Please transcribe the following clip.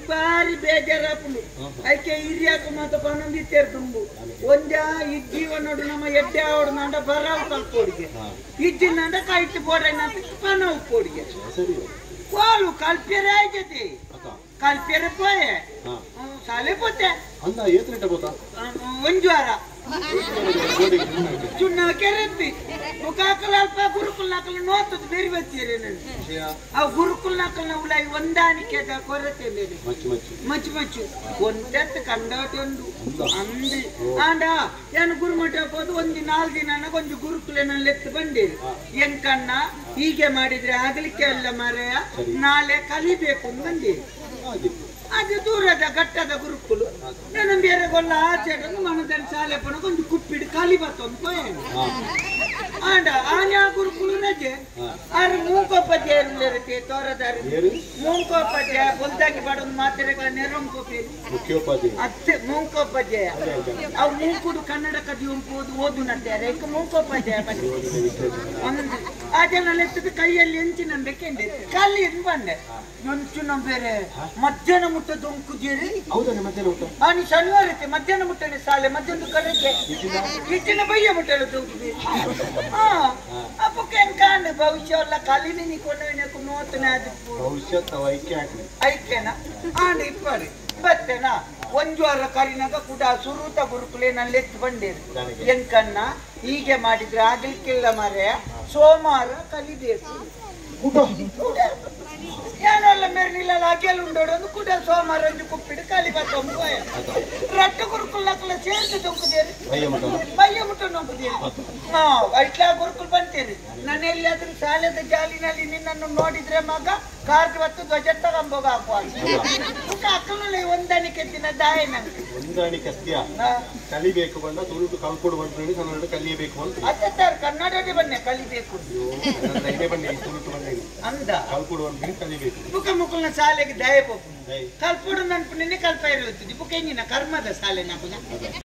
ಬಾರಿ ಬೇಜಾರಾಪುಲು ಐಕೆ ಹಿರಿಯಾಕ ಮಾತ ಪನಂದಿ ತೆರ್ದುಂಬು ಒಂದ ಈ ಜೀವ ನೋಡು ನಮ್ಮ ಎಡ್ಡೆ ಅವಡು ನಂಡ ಬರಾವ್ ಕಲ್ಪೋಡಿಗೆ ಇಜ್ಜಿನಂಡ ಕೈಟ್ ಬೋಡೈನಂತ ಪನವ್ ಕೋಡಿಗೆ ಕೋಲು ಕಲ್ಪೆರೆ ಆಯ್ತತಿ ಕಲ್ಪೆರೆ ಪೋಯೆ ಸಾಲೆ ಪೋತೆ ಅಂದ ಏತ್ರೆಟ ಬೋತಾ ಒಂದು ವಾರ ಚುನ್ನ ಕೆರೆತ್ತಿ ಮುಖಾಕಲ ಅಲ್ಪ ಗುರುಕುಲ್ ನಾಕಲ ನೋತದ ಬೇರೆ ಬಚ್ಚಿರೆ ನಾನು ಆ ಗುರುಕುಲ್ ನಾಕಲ ಉಲೈ ಒಂದಾನಿಕೆದ ಕೊರತೆ ಬೇರೆ ಮಚ್ಚು ಮಚ್ಚು ಒಂದೆತ್ತು ಕಂಡಾಟೊಂದು ಅಂದಿ ಆಂಡ ಏನು ಗುರುಮಠ ಹೋದು ಒಂದು 4 ದಿನ ಕೊಂಚ ಗುರುಕುಲನಲ್ಲಿ ಎತ್ತು ಬಂದಿರು ಎಂಕಣ್ಣ ಹೀಗೆ ಮಾಡಿದ್ರೆ ಆಗ್ಲಿಕ್ಕೆ ಅಲ್ಲ ಮಾರಾಯ ನಾಳೆ ಕಲಿಬೇಕು ಅಂತ ಬಂದಿರು ಅದು ದೂರದ ಘಟ್ಟದ ಗುರುಕುಲು ನಾನು ಬೇರೆ ಗೊಲ್ಲ ಆಚೆ ಮನದಲ್ಲಿ ಶಾಲೆ ಪಣ ಕೊಂಚ ಕುಪ್ಪಿಡು ಖಾಲಿ ಬರ್ತೊಂದು ಆಂಡ ಆನೆ ಗುರುಕುಲು ರಜೆ ಆರು ಮೂಕೋಪಾಧ್ಯಾಯರು ತೋರದಾರು ಮೂಕೋಪಾಧ್ಯಾಯ ಬೊಲ್ದಾಗಿ ಬಾಡೊಂದು ಮಾತ್ರೆಗಳ ನೆರೊಂಕೋಪೇರು ಅತ್ತೆ ಮೂಕೋಪಾಧ್ಯಾಯ ಅವು ಮೂಕುಡು ಕನ್ನಡ ಕದಿ ಉಂಪುದು ಓದು ನಡ್ತಾರೆ ಈಗ ಮೂಕೋಪಾಧ್ಯಾಯ ಬಂದು ಅದನ್ನೆಲ್ಲ ಎತ್ತದ ಕೈಯಲ್ಲಿ ಹೆಂಚಿನ ಬೇಕೆಂಡೆ ಖಾಲಿ ಎಂದು ಬಂದೆ ನಂಚು ನಮ್ಮ ಬೇರೆ ಮಧ್ಯಾಹ್ನ ಮುಟ್ಟ ದೊಂಕುಜೇರಿ ಆನಿ ಶನಿವಾರ ಐತೆ ಮಧ್ಯಾಹ್ನ ಮುಟ್ಟನೆ ಶಾಲೆ ಮಧ್ಯಾಹ್ನ ಕಡೆಗೆ ಇಟ್ಟಿನ ಬಯ್ಯ ಮುಟ್ಟಲು ದೊಂಕುಜೇರಿ ಅಪ್ಪಕ್ಕೆ ಕಾಣೆ ಭವಿಷ್ಯ ಎಲ್ಲ ಕಲಿನಿ ನಿಕೊಂಡು ನೋತನೆ ಅದು ಐಕ್ಯನಾ ಆಂಡ ಇಪ್ಪಡಿ ಬತ್ತೇನಾ ಒಂದು ವಾರ ಕರಿನಾಗ ಕೂಡ ಸುರೂತ ಗುರುಕುಲೇನಲ್ಲಿ ಎತ್ತು ಬಂದಿರು ಎಂಕಣ್ಣ ಹೀಗೆ ಮಾಡಿದ್ರೆ ಆಗ್ಲಿಕ್ಕಿಲ್ಲ ಮಾರೆ ಸೋಮವಾರ ಕಲಿಬೇಕು ಏನಲ್ಲ ಮೇರ್ನಿಲ್ಲ ಅಗೆಲ್ ಉಂಡೋಡೊಂದು ಕೂಡ ಸೋಮವಾರ ಒಂದು ಕುಪ್ಪಿಡು ಖಾಲಿ ಬತ್ತೊಂಬ ರಟ್ಟ ಗುರುಕುಲ್ ಸೇರ್ತು ದೊಂಕುದೇರಿ ಬಯ್ಯ ಮುಟ್ಟ ನೊಂಕುದೇರಿ ಐಟ್ಲಾ ಗುರುಕುಲ್ ಬಂತೇರಿ ನಾನು ಎಲ್ಲಿಯಾದ್ರೂ ಶಾಲೆದ ಜಾಲಿನಲ್ಲಿ ನಿನ್ನನ್ನು ನೋಡಿದ್ರೆ ಮಗ ಕಾರ್ಗೆ ಹೊತ್ತು ಧ್ವಜ ತಗೊಂಬೋಗ ಹಾಕುವ ಅಕ್ಕನಲ್ಲಿ ಹೊಂದಾಣಿಕೆ ದಿನ ದಾಯ ನಂಗೆ ಹೊಂದಾಣಿಕೆ ಕಲಿಬೇಕು ಬಂದ ತುಳುಟು ಕಲ್ಕೊಡು ಬಂದ್ರೆ ಕನ್ನಡ ಕಲಿಯಬೇಕು ಅಂತ ಅತ್ತ ಕನ್ನಡನೇ ಬನ್ನಿ ಕಲಿಬೇಕು ಅಂದ ಕಲ್ಕೊಡು ಬಂದ್ರೆ ಕಲಿಬೇಕು ಬುಕ್ಕ ಮುಕ್ಕಲ್ನ ಶಾಲೆಗೆ ದಯ ಪೋಪು ಕಲ್ಪೊಡು ನನ್ಪು ನಿನ್ನೆ ಕಲ್ಪ ಇರುತ್ತದೆ ಬುಕ್ಕ ಹೆಂಗಿನ ಕರ್ಮದ ಶಾಲೆ ನಾಪುನ